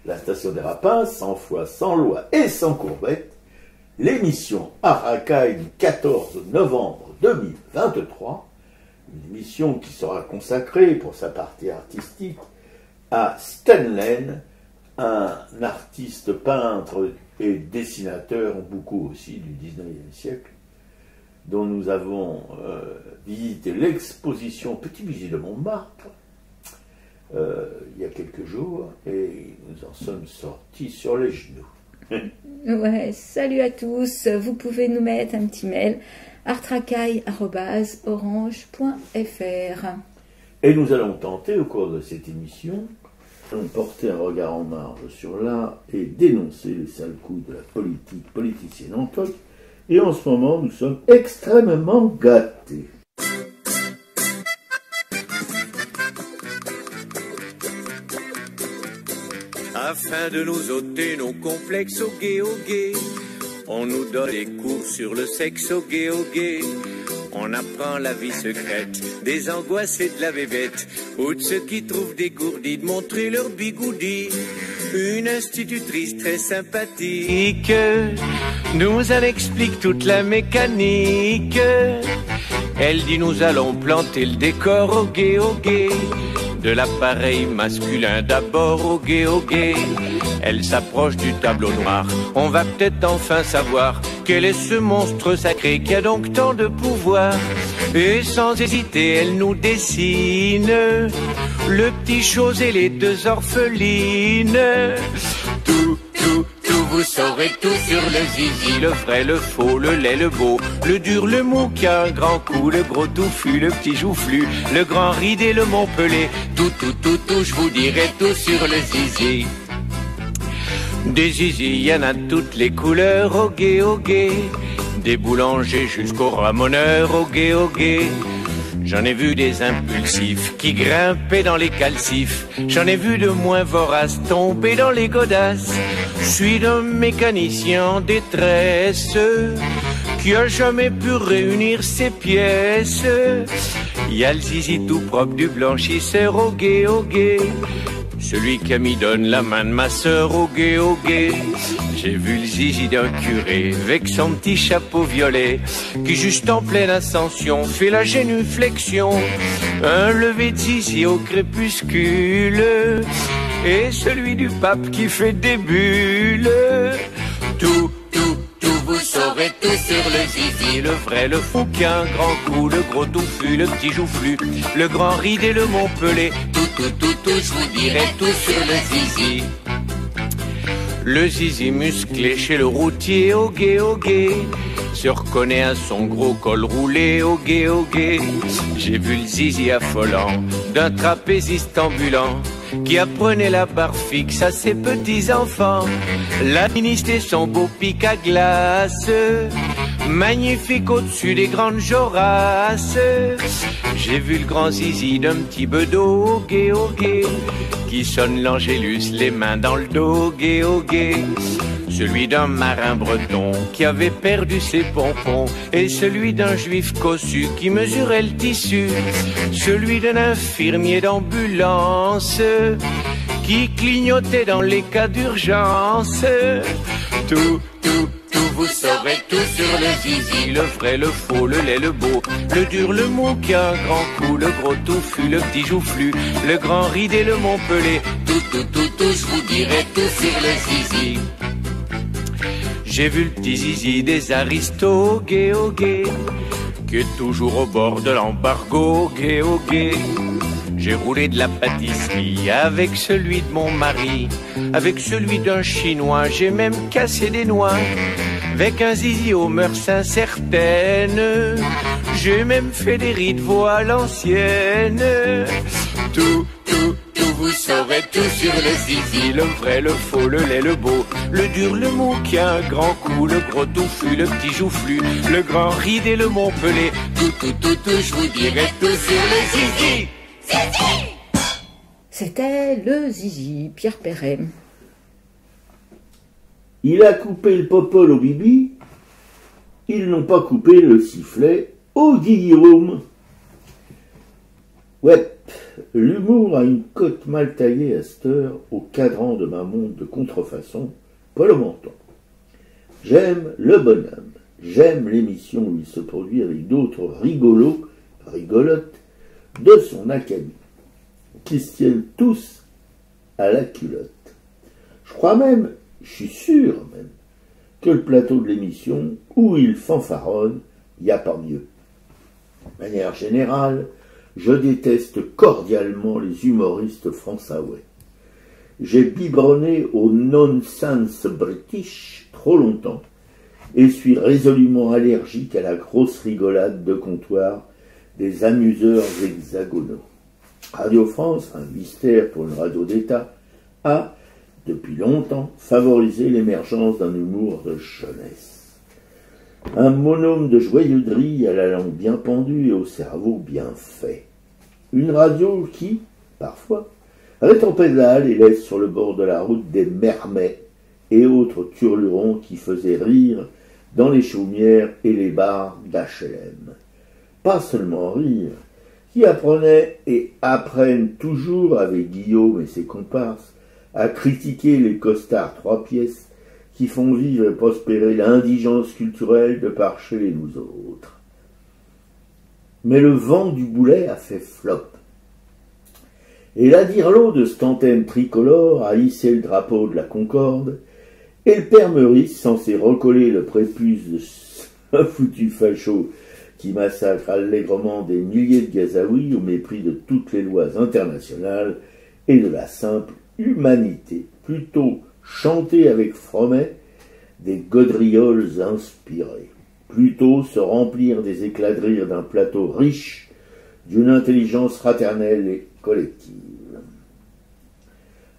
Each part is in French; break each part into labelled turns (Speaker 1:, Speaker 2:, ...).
Speaker 1: la station des Rapins, 100 fois sans loi et sans courbette, l'émission Arakaï du 14 novembre 2023, une émission qui sera consacrée pour sa partie artistique à Stan Len, un artiste peintre et dessinateur, beaucoup aussi du 19e siècle, dont nous avons visité l'exposition Petit Musée de Montmartre il y a quelques jours, et nous en sommes sortis sur les genoux.
Speaker 2: Ouais, salut à tous, vous pouvez nous mettre un petit mail artracaille@orange.fr.
Speaker 1: Et nous allons tenter au cours de cette émission de porter un regard en marge sur l'art et dénoncer les sales coups de la politique politicienne en toc. Et en ce moment, nous sommes extrêmement gâtés.
Speaker 3: Afin de nous ôter nos complexes au gay, on nous donne des cours sur le sexe au gay. On apprend la vie secrète des angoisses et de la bébête, ou de ceux qui trouvent dégourdis de montrer leur bigoudi. Une institutrice très sympathique nous en explique toute la mécanique. Elle dit nous allons planter le décor au gay, de l'appareil masculin d'abord au gay. Elle s'approche du tableau noir, on va peut-être enfin savoir quel est ce monstre sacré qui a donc tant de pouvoir. Et sans hésiter elle nous dessine le petit chose et les deux orphelines. Tout, vous saurez tout sur le zizi, le vrai, le faux, le laid, le beau, le dur, le mou qui a un grand coup, le gros touffu, le petit joufflu, le grand ridé, le Montpellier. Tout, je vous dirai tout sur le zizi. Des zizi, y en a toutes les couleurs au gay, des boulangers jusqu'aux ramoneurs au gay. J'en ai vu des impulsifs qui grimpaient dans les calcifs. J'en ai vu de moins voraces tomber dans les godasses. Je suis d'un mécanicien en détresse qui a jamais pu réunir ses pièces. Y a le zizi tout propre du blanchisseur au gay. Celui qui m'y donne la main de ma sœur au gay. J'ai vu le zizi d'un curé avec son petit chapeau violet qui juste en pleine ascension fait la génuflexion. Un lever de zizi au crépuscule et celui du pape qui fait des bulles. Tout, vous saurez tout sur le zizi, le vrai, le faux qui a un grand coup, le gros touffu, le petit joufflu, le grand ridé, le Montpellier. Tout, je vous dirai tout sur le zizi. Le zizi musclé chez le routier au gay, se reconnaît à son gros col roulé au gay. J'ai vu le zizi affolant d'un trapéziste ambulant qui apprenait la barre fixe à ses petits-enfants. La ministre et son beau pic à glace, magnifique au-dessus des grandes jorasses. J'ai vu le grand zizi d'un petit bedeau au gay, qui sonne l'angélus les mains dans le dos au gay. Celui d'un marin breton qui avait perdu ses pompons, et celui d'un juif cossu qui mesurait le tissu. Celui d'un infirmier d'ambulance qui clignotait dans les cas d'urgence. Tout, vous saurez tout sur le zizi, le vrai, le faux, le laid, le beau, le dur, le mou qui a un grand coup, le gros touffu, le petit joufflu, le grand ridé, le Montpellier. Tout, je vous dirai tout sur le zizi. J'ai vu le petit zizi des aristos au gay, qui est toujours au bord de l'embargo au gay. J'ai roulé de la pâtisserie avec celui de mon mari, avec celui d'un chinois, j'ai même cassé des noix. Avec un zizi aux mœurs incertaines, j'ai même fait des rides voix à l'ancienne. Tout, vous saurez tout sur le zizi, le vrai, le faux, le laid, le beau, le dur, le mou qui a un grand coup, le gros touffu, le petit joufflu, le grand ridé, le Montpellier. Tout, je vous dirai tout sur le zizi.
Speaker 2: C'était le zizi, Pierre Perret.
Speaker 1: Il a coupé le popol au bibi, ils n'ont pas coupé le sifflet au Guillaume. Ouais, L'humour a une cote mal taillée à cette heure au cadran de ma montre de contrefaçon, Paul Menton. J'aime le bonhomme, j'aime l'émission où il se produit avec d'autres rigolos, rigolotes, de son académie, qui se tiennent tous à la culotte. Je crois même, je suis sûr même, que le plateau de l'émission, où il fanfaronne, il n'y a pas mieux. De manière générale, je déteste cordialement les humoristes français. J'ai biberonné au nonsense british trop longtemps et suis résolument allergique à la grosse rigolade de comptoir des amuseurs hexagonaux. Radio France, un mystère pour une radio d'État, a, depuis longtemps, favorisé l'émergence d'un humour de jeunesse. Un monôme de joyeuderie à la langue bien pendue et au cerveau bien fait. Une radio qui, parfois, rétropédale et laisse sur le bord de la route des mermets et autres turlurons qui faisaient rire dans les chaumières et les bars d'HLM. Pas seulement rire, qui apprenaient et apprennent toujours avec Guillaume et ses comparses à critiquer les costards 3 pièces qui font vivre et prospérer l'indigence culturelle de par chez nous autres. Mais le vent du boulet a fait flop. Et la dirlo de cette antenne tricolore a hissé le drapeau de la Concorde, et le père Meurice, censé recoller le prépuce de ce foutu facho qui massacre allègrement des milliers de Gazaouis au mépris de toutes les lois internationales et de la simple humanité, plutôt chanter avec Fromet des gaudrioles inspirées, plutôt se remplir des éclats de rire d'un plateau riche d'une intelligence fraternelle et collective.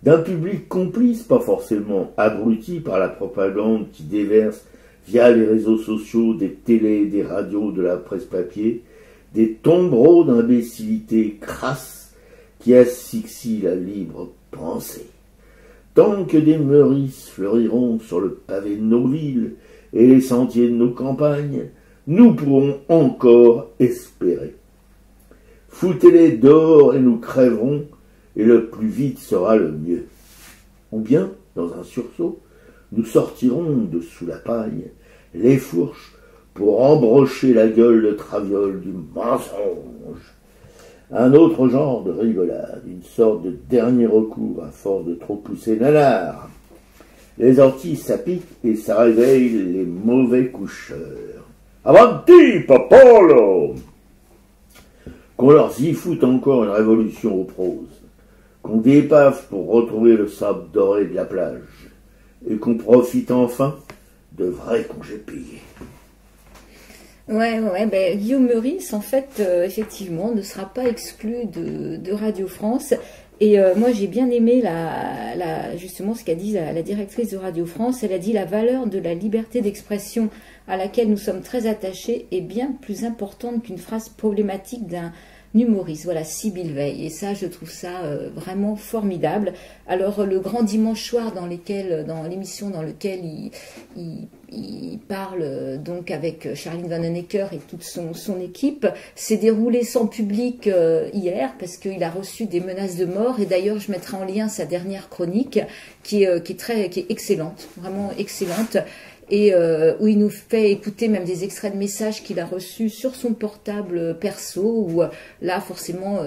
Speaker 1: D'un public complice, pas forcément abruti par la propagande qui déverse via les réseaux sociaux, des télés, des radios, de la presse papier, des tombereaux d'imbécilité crasse qui asphyxient la libre pensée. Tant que des Meurices fleuriront sur le pavé de nos villes et les sentiers de nos campagnes, nous pourrons encore espérer. Foutez-les dehors et nous crèverons, et le plus vite sera le mieux. Ou bien, dans un sursaut, nous sortirons de sous la paille les fourches pour embrocher la gueule de traviole du mensonge. Un autre genre de rigolade, une sorte de dernier recours à force de trop pousser nanar. Les orties, ça pique et ça réveille les mauvais coucheurs. Avanti, popolo! Qu'on leur y foute encore une révolution aux proses, qu'on dépave pour retrouver le sable doré de la plage, et qu'on profite enfin de vrais congés payés.
Speaker 2: Ouais, Guillaume Meurice, en fait, effectivement, ne sera pas exclu de Radio France. Et moi, j'ai bien aimé justement ce qu'a dit la directrice de Radio France. Elle a dit: la valeur de la liberté d'expression à laquelle nous sommes très attachés est bien plus importante qu'une phrase problématique d'un humoriste. Voilà, Sybille Veil. Et ça, je trouve ça vraiment formidable. Alors, le grand dimanche soir dans l'émission dans laquelle il parle donc avec Charline Vanhoenacker et toute son équipe, s'est déroulé sans public hier parce qu'il a reçu des menaces de mort. Et d'ailleurs, je mettrai en lien sa dernière chronique qui est excellente, vraiment excellente. Et où il nous fait écouter même des extraits de messages qu'il a reçus sur son portable perso, où là, forcément,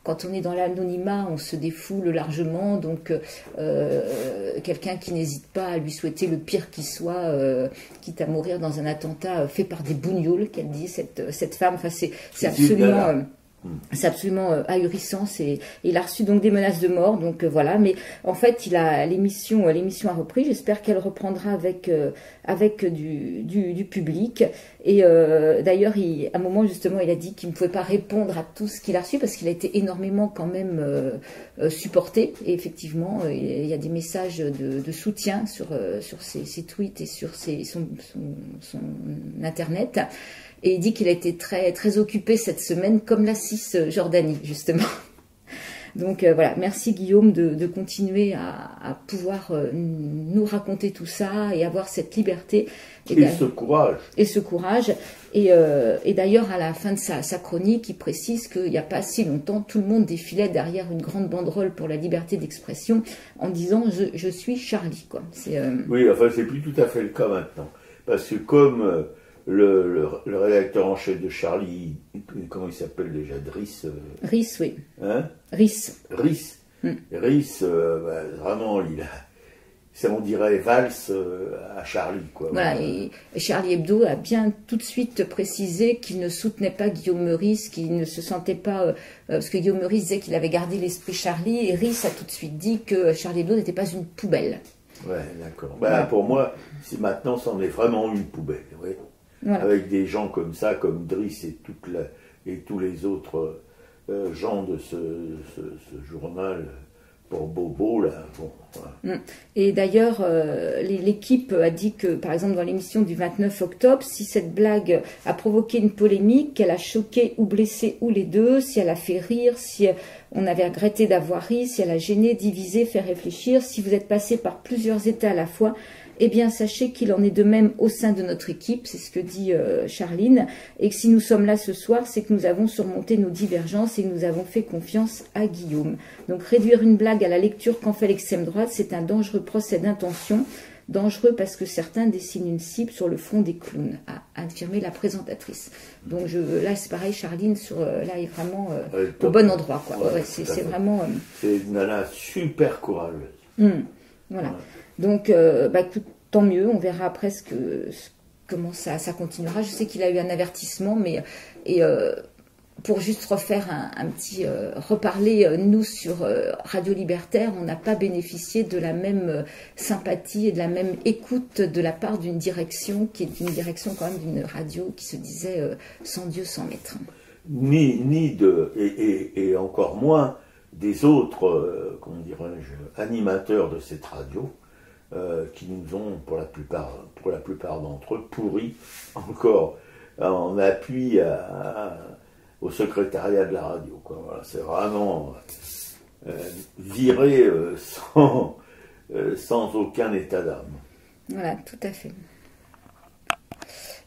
Speaker 2: quand on est dans l'anonymat, on se défoule largement. Donc, quelqu'un qui n'hésite pas à lui souhaiter le pire qui soit, quitte à mourir dans un attentat fait par des bougnoules, qu'elle dit, cette femme. Enfin, c'est absolument... C'est absolument ahurissant. Il a reçu donc des menaces de mort. Donc voilà. Mais en fait, l'émission a repris. J'espère qu'elle reprendra avec du public. Et d'ailleurs, à un moment justement, il a dit qu'il ne pouvait pas répondre à tout ce qu'il a reçu parce qu'il a été énormément quand même supporté. Et effectivement, il y a des messages de soutien sur ses tweets et sur son internet. Et il dit qu'il a été très, très occupé cette semaine, comme la Cisjordanie, justement. Donc voilà, merci Guillaume de continuer à pouvoir nous raconter tout ça et avoir cette liberté.
Speaker 1: Et ce courage.
Speaker 2: Et ce courage. Et d'ailleurs, à la fin de sa chronique, il précise qu'il n'y a pas si longtemps, tout le monde défilait derrière une grande banderole pour la liberté d'expression en disant « je suis Charlie ».
Speaker 1: Oui, enfin, c'est plus tout à fait le cas maintenant. Parce que comme le rédacteur en chef de Charlie, comment il s'appelle déjà, Driss
Speaker 2: Riss, oui.
Speaker 1: Hein
Speaker 2: Riss.
Speaker 1: Riss. Riss, vraiment, ça on dirait valse à Charlie, quoi.
Speaker 2: Voilà, et Charlie Hebdo a bien tout de suite précisé qu'il ne soutenait pas Guillaume Meurice, qu'il ne se sentait pas... parce que Guillaume Meurice disait qu'il avait gardé l'esprit Charlie, et Riss a tout de suite dit que Charlie Hebdo n'était pas une poubelle.
Speaker 1: Ouais, d'accord. Pour moi, maintenant, c'en est vraiment une poubelle, ouais. Voilà. Avec des gens comme ça, comme Driss et tous les autres gens de ce journal pour Bobo, là. Bon, voilà.
Speaker 2: Et d'ailleurs, l'équipe a dit que, par exemple, dans l'émission du 29 octobre, si cette blague a provoqué une polémique, qu'elle a choqué ou blessé ou les deux, si elle a fait rire, si on avait regretté d'avoir ri, si elle a gêné, divisé, fait réfléchir, si vous êtes passé par plusieurs états à la fois, eh bien, sachez qu'il en est de même au sein de notre équipe, c'est ce que dit Charline, et que si nous sommes là ce soir, c'est que nous avons surmonté nos divergences et que nous avons fait confiance à Guillaume. Donc, réduire une blague à la lecture qu'en fait l'extrême droite, c'est un dangereux procès d'intention, dangereux parce que certains dessinent une cible sur le front des clowns, a affirmé la présentatrice. Donc, là, c'est pareil, Charline, là, est vraiment au bon endroit, quoi. Ouais, c'est vraiment...
Speaker 1: C'est une nana super courageuse.
Speaker 2: Voilà. Ouais. Donc, écoute, tant mieux, on verra après comment ça continuera. Je sais qu'il a eu un avertissement, mais pour juste refaire un petit reparler, nous sur Radio Libertaire, on n'a pas bénéficié de la même sympathie et de la même écoute de la part d'une direction qui est une direction quand même d'une radio qui se disait sans Dieu, sans maître.
Speaker 1: Et encore moins des autres, comment dirais-je, animateurs de cette radio. Qui nous ont, pour la plupart d'entre eux, pourris encore en appui au secrétariat de la radio, quoi. Voilà, c'est vraiment viré sans aucun état d'âme.
Speaker 2: Voilà, tout à fait.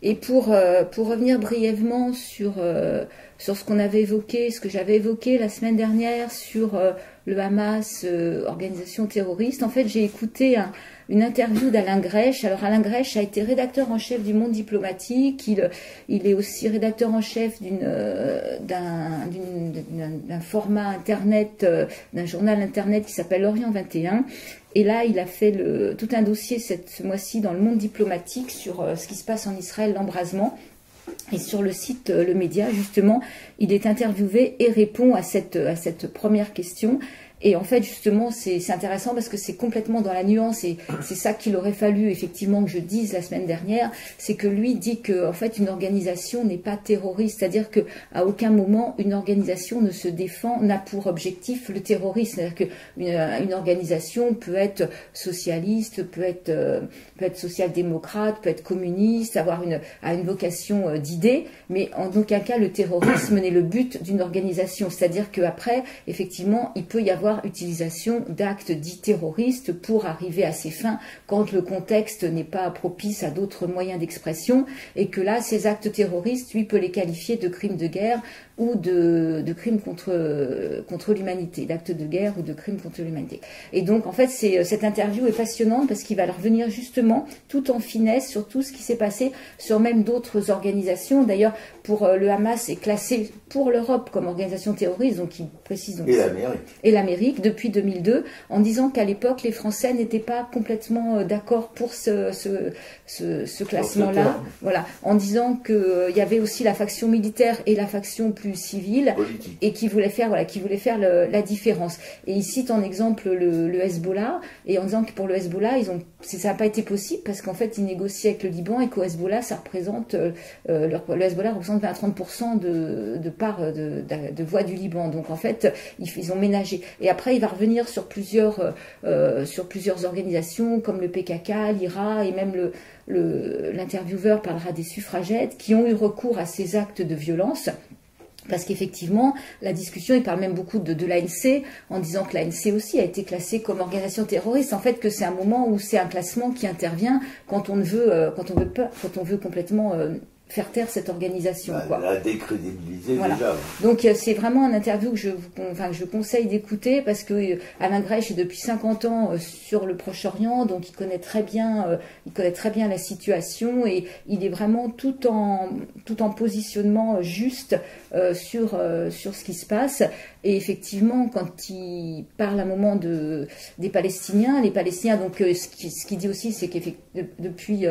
Speaker 2: Et pour revenir brièvement sur ce qu'on avait évoqué, ce que j'avais évoqué la semaine dernière sur le Hamas, organisation terroriste, en fait j'ai écouté une interview d'Alain Grèche. Alors Alain Grèche a été rédacteur en chef du Monde diplomatique, il est aussi rédacteur en chef d'un format internet, d'un journal internet qui s'appelle Orient 21. Et là, il a fait tout un dossier ce mois-ci dans le Monde diplomatique sur ce qui se passe en Israël, l'embrasement. Et sur le site Le Média, justement, il est interviewé et répond à cette première question. Et en fait, justement, c'est intéressant parce que c'est complètement dans la nuance et c'est ça qu'il aurait fallu effectivement que je dise la semaine dernière, c'est que lui dit que en fait une organisation n'est pas terroriste, c'est-à-dire que à aucun moment une organisation ne se défend, n'a pour objectif le terrorisme, c'est-à-dire que une organisation peut être socialiste, peut être social-démocrate, peut être communiste, avoir une vocation d'idée, mais en aucun cas le terrorisme n'est le but d'une organisation, c'est-à-dire qu'après, effectivement, il peut y avoir utilisation d'actes dits terroristes pour arriver à ses fins quand le contexte n'est pas propice à d'autres moyens d'expression et que là, ces actes terroristes, lui, peut les qualifier de crimes de guerre ou de crimes contre l'humanité, d'actes de guerre ou de crimes contre l'humanité. Et donc, en fait, cette interview est passionnante parce qu'il va revenir justement tout en finesse sur tout ce qui s'est passé sur même d'autres organisations. D'ailleurs, pour le Hamas est classé pour l'Europe comme organisation terroriste, donc il précise donc et l'Amérique depuis 2002, en disant qu'à l'époque les Français n'étaient pas complètement d'accord pour ce classement-là. Voilà, en disant qu'il y avait aussi la faction militaire et la faction plus civile
Speaker 1: politique.
Speaker 2: Et qui voulait faire la différence. Et il cite en exemple le Hezbollah et en disant que pour le Hezbollah ça n'a pas été possible parce qu'en fait ils négocient avec le Liban et qu'au Hezbollah ça représente le Hezbollah représente 20 à 30% de part de voix du Liban. Donc en fait ils ont ménagé. Et après il va revenir sur plusieurs organisations comme le PKK, l'IRA et même l'intervieweur parlera des suffragettes qui ont eu recours à ces actes de violence. Parce qu'effectivement, la discussion, il parle même beaucoup de l'ANC, en disant que l'ANC aussi a été classée comme organisation terroriste. En fait, que c'est un moment où c'est un classement qui intervient quand on veut complètement faire taire cette organisation. Quoi.
Speaker 1: La décrédibiliser
Speaker 2: voilà.
Speaker 1: déjà.
Speaker 2: Donc c'est vraiment un interview que je conseille d'écouter parce que Alain Grèche est depuis 50 ans sur le Proche-Orient, donc il connaît très bien la situation et il est vraiment tout en positionnement juste sur ce qui se passe. Et effectivement, quand il parle à un moment des Palestiniens, les Palestiniens, donc ce qu'il dit aussi, c'est que depuis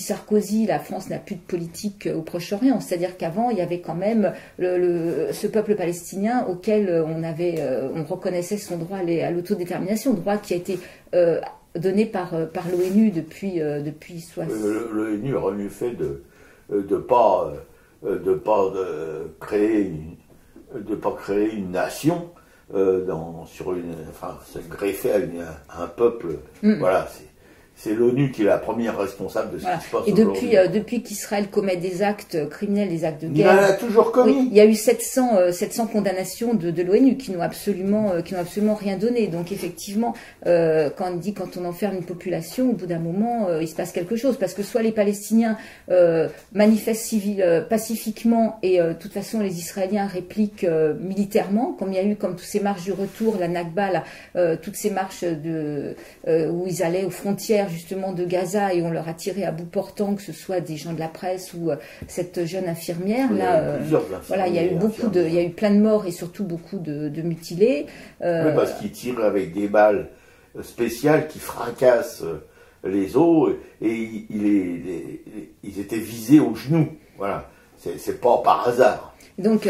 Speaker 2: Sarkozy, la France n'a plus de politique au Proche-Orient. C'est-à-dire qu'avant, il y avait quand même ce peuple palestinien auquel on reconnaissait son droit à l'autodétermination, droit qui a été donné par l'ONU depuis 60.
Speaker 1: L'ONU aurait mieux fait de pas créer une nation se greffer à un peuple. Voilà, c'est l'ONU qui est la première responsable de ce qui se passe aujourd'hui.
Speaker 2: Et depuis qu'Israël commet des actes criminels, des actes de guerre,
Speaker 1: il en a toujours commis.
Speaker 2: Oui, il y a eu 700 condamnations de l'ONU qui n'ont absolument rien donné. Donc effectivement, quand on enferme une population, au bout d'un moment, il se passe quelque chose. Parce que soit les Palestiniens manifestent pacifiquement et de toute façon les Israéliens répliquent militairement, comme il y a eu comme toutes ces marches du retour, la Nakba, toutes ces marches où ils allaient aux frontières justement de Gaza et on leur a tiré à bout portant, que ce soit des gens de la presse ou cette jeune infirmière. Il y a eu plein de morts et surtout beaucoup de mutilés.
Speaker 1: Oui, parce qu'ils tirent avec des balles spéciales qui fracassent les os et ils étaient visés au genou. Voilà, c'est pas par hasard.
Speaker 2: Donc,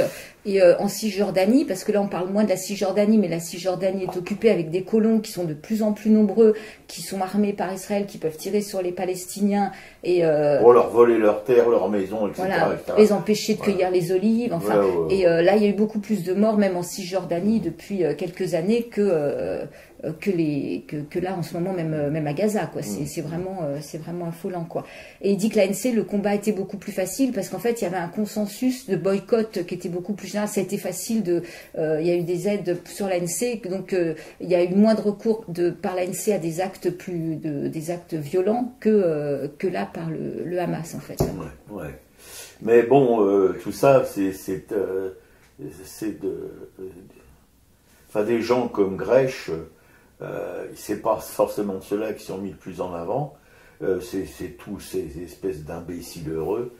Speaker 2: en Cisjordanie, parce que là on parle moins de la Cisjordanie, mais la Cisjordanie est occupée avec des colons qui sont de plus en plus nombreux, qui sont armés par Israël, qui peuvent tirer sur les Palestiniens et
Speaker 1: pour leur voler leurs terres, leurs maisons, etc.
Speaker 2: Voilà,
Speaker 1: etc.
Speaker 2: les empêcher de cueillir les olives. Enfin, et là il y a eu beaucoup plus de morts, même en Cisjordanie depuis quelques années que là en ce moment même à Gaza, quoi. C'est vraiment affolant, quoi. Et il dit que l'ANC, le combat était beaucoup plus facile parce qu'en fait il y avait un consensus de boycott qui était beaucoup plus général. Ça a été facile il y a eu des aides sur l'ANC, donc il y a eu moins de recours par l'ANC à des actes violents que là par le Hamas, en fait.
Speaker 1: Ouais. Mais bon, tout ça des gens comme Grèche. C'est pas forcément ceux-là qui sont mis le plus en avant, c'est tous ces espèces d'imbéciles heureux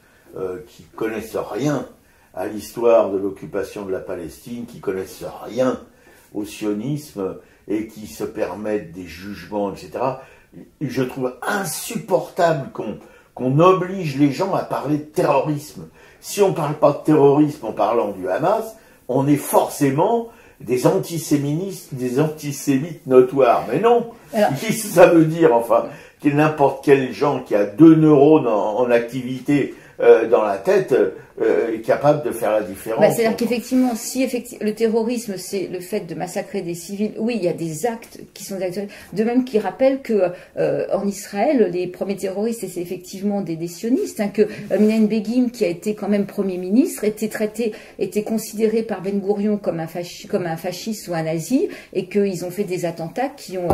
Speaker 1: qui connaissent rien à l'histoire de l'occupation de la Palestine, qui connaissent rien au sionisme et qui se permettent des jugements, etc. Je trouve insupportable qu'on oblige les gens à parler de terrorisme. Si on ne parle pas de terrorisme en parlant du Hamas, on est forcément des antisémites notoires. Mais non, ça veut dire, enfin, que n'importe quel gens qui a 2 neurones en activité dans la tête est capable de faire la différence.
Speaker 2: C'est-à-dire qu'effectivement, le terrorisme, c'est le fait de massacrer des civils, oui, il y a des actes qui sont actuels. De même qu'il rappelle que en Israël, les premiers terroristes, c'est effectivement des sionistes, que Menachem Begin, qui a été quand même Premier ministre, était considéré par Ben Gourion comme un fasciste ou un nazi, et qu'ils ont fait des attentats qui ont...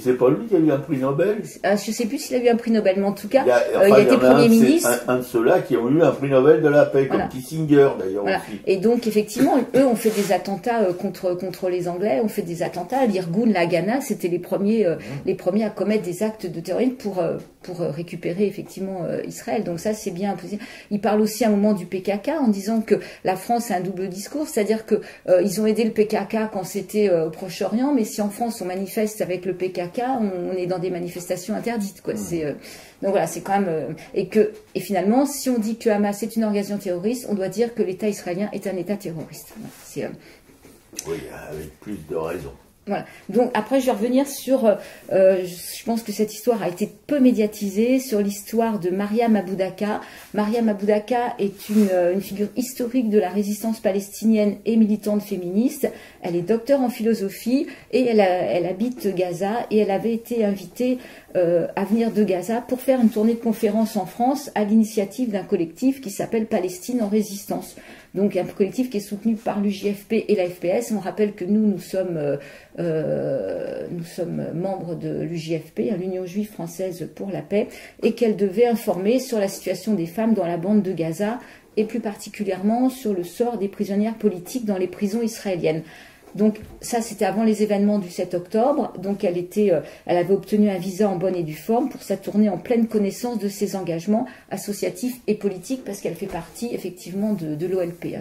Speaker 1: C'est pas lui qui a eu un prix Nobel?
Speaker 2: Je ne sais plus s'il a eu un prix Nobel, mais en tout cas, il a été Premier ministre.
Speaker 1: Un de ceux-là qui ont eu un prix Nobel de la paix, comme Kissinger d'ailleurs aussi.
Speaker 2: Et donc effectivement, eux ont fait des attentats contre les Anglais, ont fait des attentats. L'Irgun, la Ghana, c'était les premiers à commettre des actes de terrorisme pour récupérer effectivement Israël. Donc ça, c'est bien possible. Il parle aussi à un moment du PKK en disant que la France a un double discours, c'est-à-dire que ils ont aidé le PKK quand c'était au Proche-Orient, mais si en France on manifeste avec le PKK, on est dans des manifestations interdites, quoi. Donc voilà, c'est quand même et finalement, si on dit que Hamas est une organisation terroriste, on doit dire que l'État israélien est un État terroriste.
Speaker 1: Oui, avec plus de raison.
Speaker 2: Voilà. Donc après, je vais revenir sur. Je pense que cette histoire a été peu médiatisée, sur l'histoire de Mariam Abou Daka. Mariam Abou Daka est une figure historique de la résistance palestinienne et militante féministe. Elle est docteure en philosophie et elle habite Gaza et elle avait été invitée à venir de Gaza pour faire une tournée de conférences en France à l'initiative d'un collectif qui s'appelle Palestine en résistance. donc un collectif qui est soutenu par l'UJFP et la FPS. On rappelle que nous sommes membres de l'UJFP, l'Union juive française pour la paix, et qu'elle devait informer sur la situation des femmes dans la bande de Gaza, et plus particulièrement sur le sort des prisonnières politiques dans les prisons israéliennes. Donc ça, c'était avant les événements du 7 octobre. Donc elle avait obtenu un visa en bonne et due forme pour sa tournée en pleine connaissance de ses engagements associatifs et politiques, parce qu'elle fait partie effectivement de l'OLP.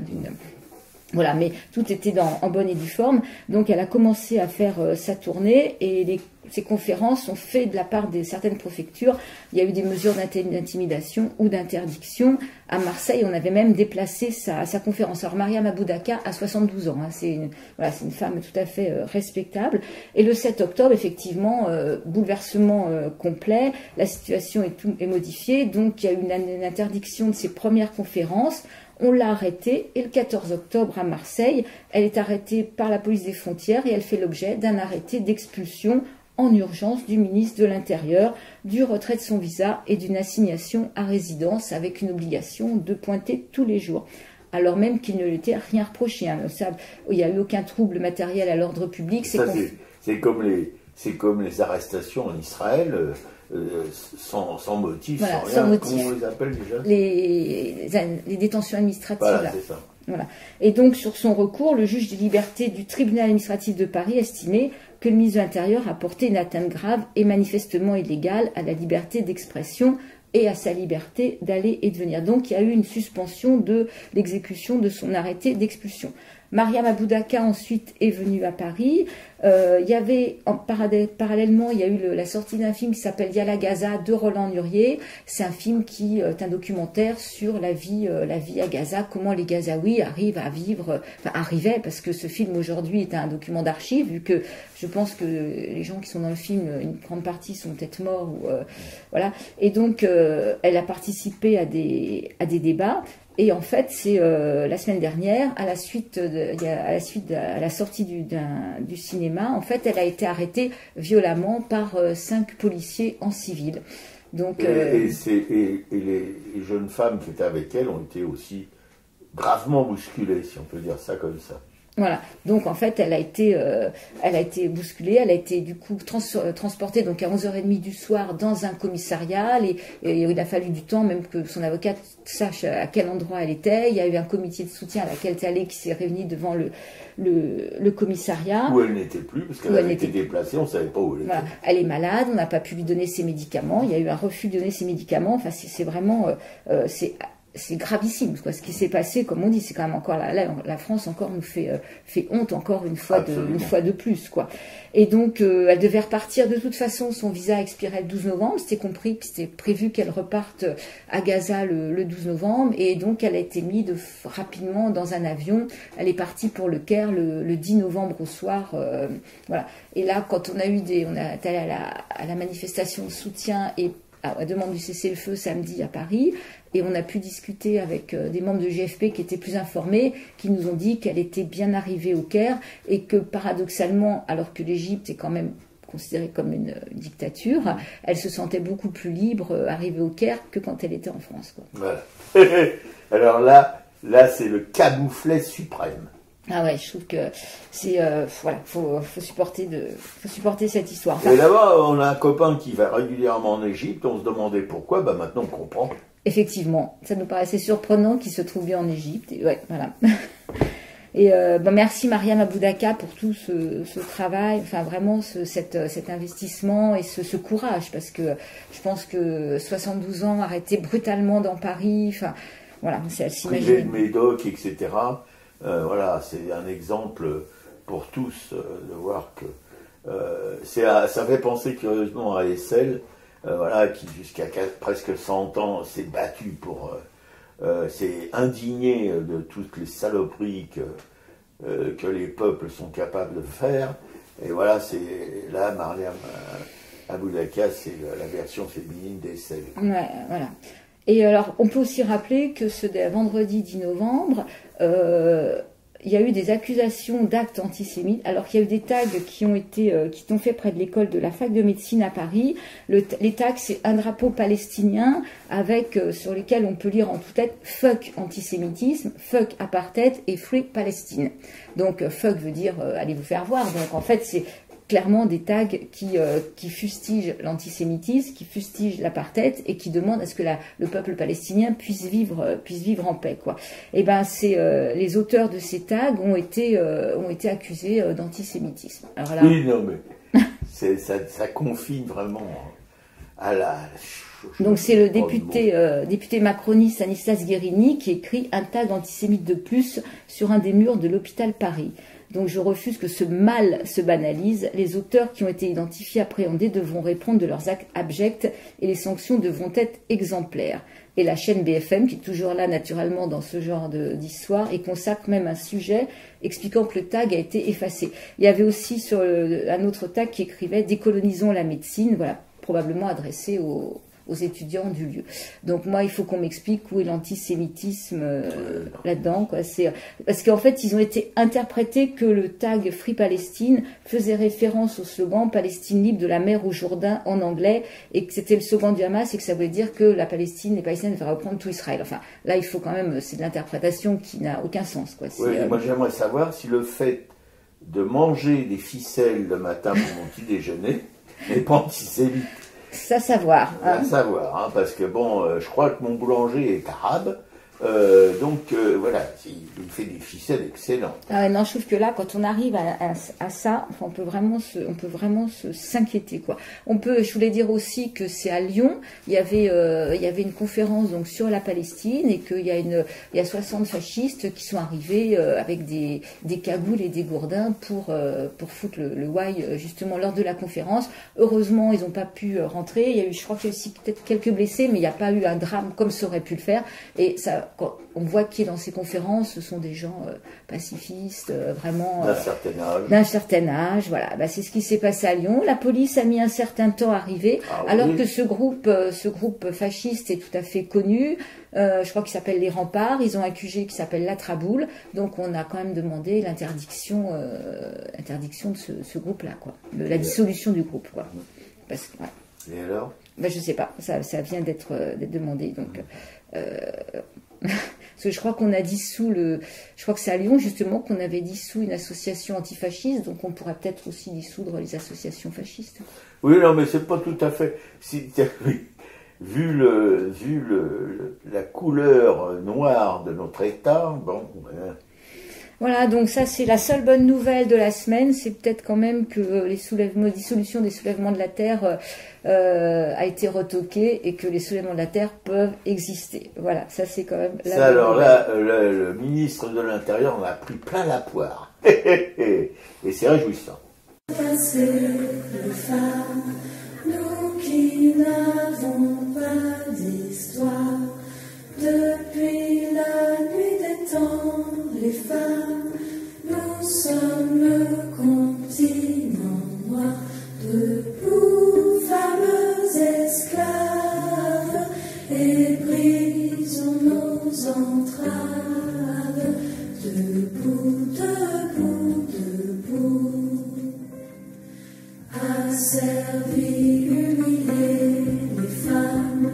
Speaker 2: Voilà, mais tout était en bonne et due forme. Donc elle a commencé à faire sa tournée, et ces conférences sont faites de la part de certaines préfectures. Il y a eu des mesures d'intimidation ou d'interdiction. À Marseille, on avait même déplacé sa conférence. Alors Mariam Aboudaka a 72 ans, c'est une femme tout à fait respectable. Et le 7 octobre, effectivement, bouleversement complet, la situation est modifiée. Donc il y a eu une interdiction de ses premières conférences. On l'a arrêtée, et le 14 octobre à Marseille, elle est arrêtée par la police des frontières, et elle fait l'objet d'un arrêté d'expulsion en urgence du ministre de l'Intérieur, du retrait de son visa et d'une assignation à résidence avec une obligation de pointer tous les jours. Alors même qu'il ne lui était rien reproché. Il n'y a eu aucun trouble matériel à l'ordre public.
Speaker 1: C'est comme les arrestations en Israël. Sans motif,
Speaker 2: voilà,
Speaker 1: sans rien.
Speaker 2: Motif.
Speaker 1: Comment on les appelle déjà?
Speaker 2: Les détentions administratives.
Speaker 1: Voilà, c'est ça.
Speaker 2: Voilà. Et donc, sur son recours, le juge des libertés du tribunal administratif de Paris estimait que le ministre de l'Intérieur a porté une atteinte grave et manifestement illégale à la liberté d'expression et à sa liberté d'aller et de venir. Donc, il y a eu une suspension de l'exécution de son arrêté d'expulsion. Mariam Aboudaka ensuite est venue à Paris. Il y avait parallèlement, il y a eu la sortie d'un film qui s'appelle Yalla Gaza de Roland Nurier. C'est un film qui est un documentaire sur la vie à Gaza, comment les Gazaouis arrivent à vivre, arrivaient, parce que ce film aujourd'hui est un document d'archives, vu que je pense que les gens qui sont dans le film, une grande partie sont peut-être morts, voilà. Et donc elle a participé à des débats. Et en fait, c'est la semaine dernière, à la sortie du cinéma, en fait, elle a été arrêtée violemment par 5 policiers en civil. Donc,
Speaker 1: et les jeunes femmes qui étaient avec elle ont été aussi gravement bousculées, si on peut dire ça comme ça.
Speaker 2: Voilà, donc en fait elle a été bousculée, elle a été du coup transportée donc à 11h30 du soir dans un commissariat, et il a fallu du temps même que son avocate sache à quel endroit elle était. Il y a eu un comité de soutien à laquelle elle est allée qui s'est réuni devant le commissariat.
Speaker 1: Où elle n'était plus, parce qu'elle avait été déplacée, on ne savait pas où elle était.
Speaker 2: Voilà. Elle est malade, on n'a pas pu lui donner ses médicaments, il y a eu un refus de donner ses médicaments, enfin c'est vraiment... c'est gravissime, quoi. Ce qui s'est passé, comme on dit, c'est quand même encore la France encore nous fait honte encore une fois de plus, quoi. Et donc elle devait repartir de toute façon, son visa expirait le 12 novembre, c'était prévu qu'elle reparte à Gaza le 12 novembre, et donc elle a été mise rapidement dans un avion. Elle est partie pour le Caire le 10 novembre au soir, voilà. Et là, quand on est allé à la manifestation de soutien et à la demande du cessez-le-feu samedi à Paris, et on a pu discuter avec des membres de GFP qui étaient plus informés, qui nous ont dit qu'elle était bien arrivée au Caire, et que paradoxalement, alors que l'Égypte est quand même considérée comme une dictature, elle se sentait beaucoup plus libre arrivée au Caire que quand elle était en France, quoi.
Speaker 1: Voilà. Alors là c'est le camouflet suprême.
Speaker 2: Ah ouais, je trouve que c'est voilà, faut supporter cette histoire.
Speaker 1: Et là-bas, on a un copain qui va régulièrement en Égypte. On se demandait pourquoi. Bah maintenant, on comprend.
Speaker 2: Effectivement, ça nous paraissait surprenant qu'il se trouve bien en Égypte. Et ouais, voilà. Et merci Mariam Aboudaka pour tout ce travail, enfin vraiment cet investissement et ce courage, parce que je pense que 72 ans arrêtés brutalement dans Paris, enfin voilà, c'est à s'imaginer.
Speaker 1: Privé de médoc, etc. Voilà, c'est un exemple pour tous de voir que ça fait penser curieusement à Essel, voilà, qui jusqu'à presque 100 ans s'est battu pour, s'est indigné de toutes les saloperies que les peuples sont capables de faire. Et voilà, c'est là Mariam Aboudaka, c'est la version féminine d'Essel.
Speaker 2: Ouais, voilà. Et alors, on peut aussi rappeler que ce vendredi 10 novembre, il y a eu des accusations d'actes antisémites, alors qu'il y a eu des tags qui sont faits près de l'école de la fac de médecine à Paris. Les tags, c'est un drapeau palestinien avec, sur lesquels on peut lire en toute-tête « fuck antisémitisme »,« fuck apartheid » et « free Palestine ». Donc, fuck veut dire allez vous faire voir. Donc, en fait, c'est clairement des tags qui fustigent l'antisémitisme, qui fustigent l'apartheid et qui demandent à ce que le peuple palestinien puisse vivre en paix, quoi. Et ben les auteurs de ces tags ont été accusés d'antisémitisme. Alors là,
Speaker 1: oui, non mais ça confine vraiment à la.
Speaker 2: Donc c'est le député macroniste Stanislas Guérini qui écrit un tag antisémite de plus sur un des murs de l'hôpital Paris. Donc je refuse que ce mal se banalise. Les auteurs qui ont été identifiés, appréhendés, devront répondre de leurs actes abjects et les sanctions devront être exemplaires. Et la chaîne BFM, qui est toujours là naturellement dans ce genre d'histoire, et consacre même un sujet expliquant que le tag a été effacé. Il y avait aussi sur un autre tag qui écrivait « Décolonisons la médecine », voilà, probablement adressé aux étudiants du lieu. Donc moi, il faut qu'on m'explique où est l'antisémitisme là-dedans, quoi. Parce qu'en fait, ils ont été interprétés que le tag Free Palestine faisait référence au slogan Palestine libre de la mer au Jourdain en anglais, et que c'était le slogan du Hamas et que ça voulait dire que les Palestiniens devraient reprendre tout Israël. Enfin, là, il faut quand même, c'est de l'interprétation qui n'a aucun sens, quoi.
Speaker 1: Oui, moi j'aimerais savoir si le fait de manger des ficelles le matin pour mon petit déjeuner n'est pas antisémite.
Speaker 2: C'est à savoir.
Speaker 1: À savoir, hein, parce que bon, je crois que mon boulanger est arabe, donc voilà, il fait des ficelles excellentes.
Speaker 2: Ah non, je trouve que là, quand on arrive à ça, enfin, on peut vraiment s'inquiéter, quoi. Je voulais dire aussi que c'est à Lyon, il y avait une conférence donc sur la Palestine et qu'il y a 60 fascistes qui sont arrivés avec des cagoules et des gourdins pour foutre le why justement lors de la conférence. Heureusement, ils n'ont pas pu rentrer. Il y a eu, je crois qu'il y a aussi peut-être quelques blessés, mais il n'y a pas eu un drame comme ça aurait pu le faire. Et ça, quand on voit qui est dans ces conférences, ce sont des gens pacifistes, vraiment d'un certain âge. Voilà, bah, c'est ce qui s'est passé à Lyon. La police a mis un certain temps à arriver, alors que ce groupe fasciste est tout à fait connu. Je crois qu'il s'appelle les Remparts. Ils ont un QG qui s'appelle la Traboule. Donc on a quand même demandé l'interdiction de ce groupe-là, quoi, la dissolution du groupe, quoi. Parce que, ouais.
Speaker 1: Et alors?
Speaker 2: Ben, je sais pas, ça vient d'être demandé. Donc, parce que je crois qu'on a dissous je crois que c'est à Lyon justement qu'on avait dissous une association antifasciste, donc on pourrait peut-être aussi dissoudre les associations fascistes.
Speaker 1: Oui, non, mais c'est pas tout à fait. Vu la couleur noire de notre État, bon.
Speaker 2: Voilà, donc ça c'est la seule bonne nouvelle de la semaine, c'est peut-être quand même que dissolution des soulèvements de la Terre a été retoquée et que les soulèvements de la Terre peuvent exister. Voilà, ça c'est quand même la bonne nouvelle.
Speaker 1: Là, le ministre de l'Intérieur en a pris plein la poire. Et c'est réjouissant.
Speaker 4: Passer les femmes, nous qui n'avons pas d'histoire, depuis la nuit des temps, les femmes, nous sommes le continent noir, debout, femmes esclaves, et brisons nos entraves, debout, debout, debout, asservis, humiliés, les femmes,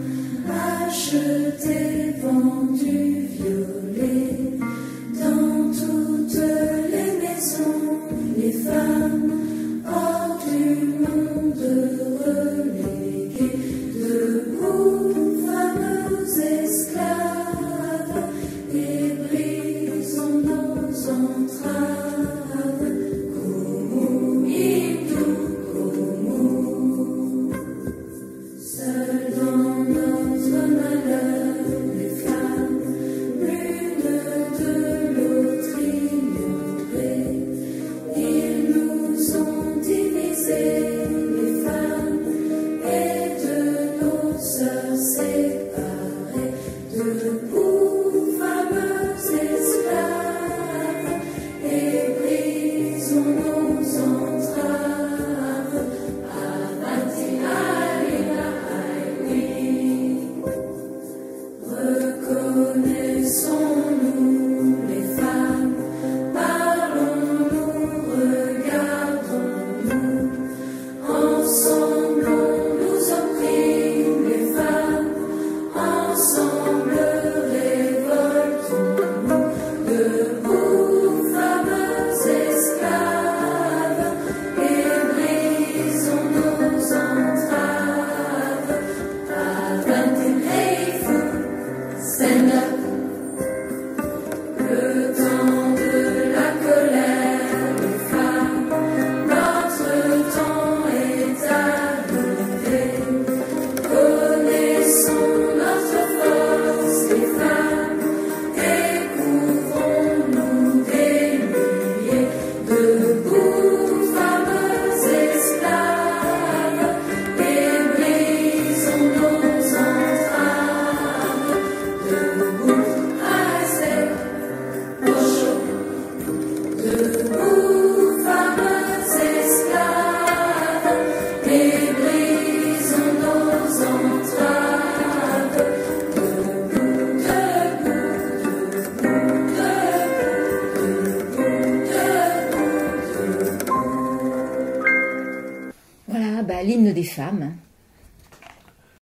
Speaker 4: achetées, vendues, violées, dans toutes les maisons, les femmes, hors du monde reléguées, debout, femmes esclaves, et brisons nos entraves, Koumou, Hindou, Koumou, seul dans notre malheur, les femmes, l'une de l'autre ignorées, ils nous ont divisés, les femmes, et de nos sœurs séparées, debout, femmes esclaves, et brisons nos entraves, Avati, Alila, Aïwi.
Speaker 2: femmes.